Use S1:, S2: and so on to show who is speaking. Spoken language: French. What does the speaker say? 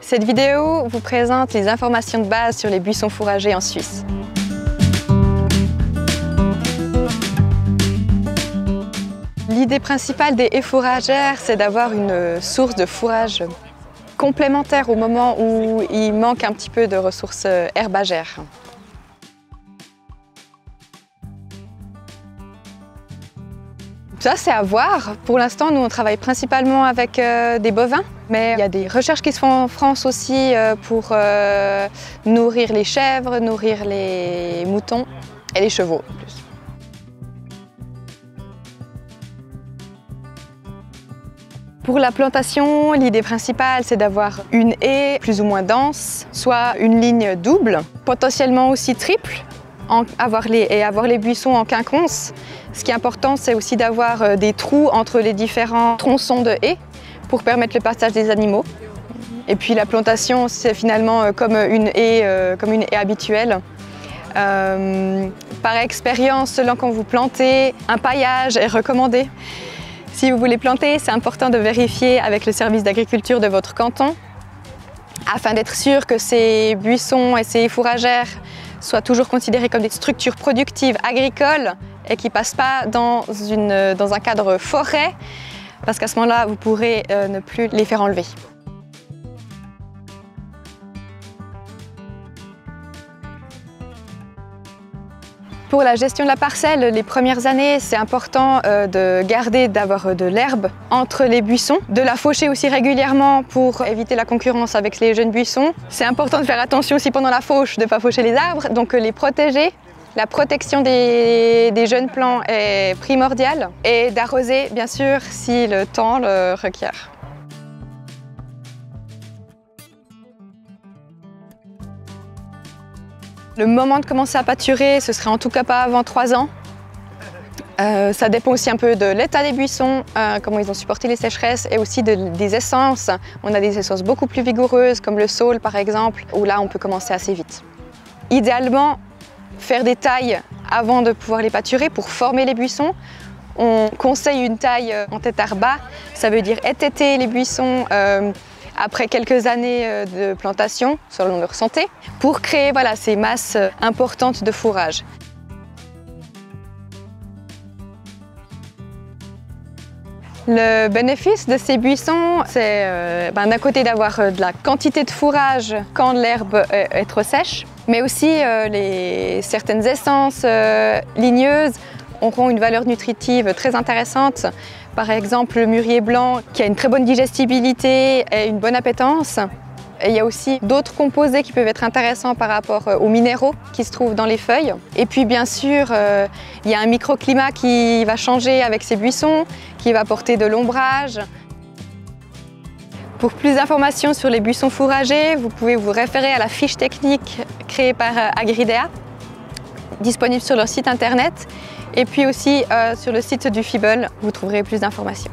S1: Cette vidéo vous présente les informations de base sur les buissons fourragers en Suisse. L'idée principale des haies fourragères, c'est d'avoir une source de fourrage complémentaire au moment où il manque un petit peu de ressources herbagères. Ça, c'est à voir. Pour l'instant, nous, on travaille principalement avec des bovins, mais il y a des recherches qui se font en France aussi pour nourrir les chèvres, nourrir les moutons et les chevaux en plus. Pour la plantation, l'idée principale, c'est d'avoir une haie plus ou moins dense, soit une ligne double, potentiellement aussi triple, avoir les buissons en quinconce. Ce qui est important, c'est aussi d'avoir des trous entre les différents tronçons de haies pour permettre le passage des animaux. Et puis la plantation, c'est finalement comme une haie habituelle. Par expérience, selon quand vous plantez, un paillage est recommandé. Si vous voulez planter, c'est important de vérifier avec le service d'agriculture de votre canton afin d'être sûr que ces buissons et ces fourragères soient toujours considérés comme des structures productives agricoles et qui ne passent pas dans un cadre forêt, parce qu'à ce moment-là, vous pourrez ne plus les faire enlever. Pour la gestion de la parcelle, les premières années, c'est important d'avoir de l'herbe entre les buissons, de la faucher aussi régulièrement pour éviter la concurrence avec les jeunes buissons. C'est important de faire attention aussi pendant la fauche de ne pas faucher les arbres, donc les protéger. La protection des jeunes plants est primordiale et d'arroser bien sûr si le temps le requiert. Le moment de commencer à pâturer, ce serait en tout cas pas avant 3 ans. Ça dépend aussi un peu de l'état des buissons, comment ils ont supporté les sécheresses et aussi des essences. On a des essences beaucoup plus vigoureuses comme le saule par exemple, où là on peut commencer assez vite. Idéalement, faire des tailles avant de pouvoir les pâturer pour former les buissons. On conseille une taille en têtard bas, ça veut dire étêter les buissons après quelques années de plantation, selon leur santé, pour créer ces masses importantes de fourrage. Le bénéfice de ces buissons, c'est d'un côté d'avoir de la quantité de fourrage quand l'herbe est trop sèche, mais aussi certaines essences ligneuses auront une valeur nutritive très intéressante. Par exemple, le mûrier blanc qui a une très bonne digestibilité et une bonne appétence. Et il y a aussi d'autres composés qui peuvent être intéressants par rapport aux minéraux qui se trouvent dans les feuilles. Et puis bien sûr, il y a un microclimat qui va changer avec ces buissons, qui va apporter de l'ombrage. Pour plus d'informations sur les buissons fourragers, vous pouvez vous référer à la fiche technique créée par Agridea, disponible sur leur site internet. Et puis aussi sur le site du FIBEL, vous trouverez plus d'informations.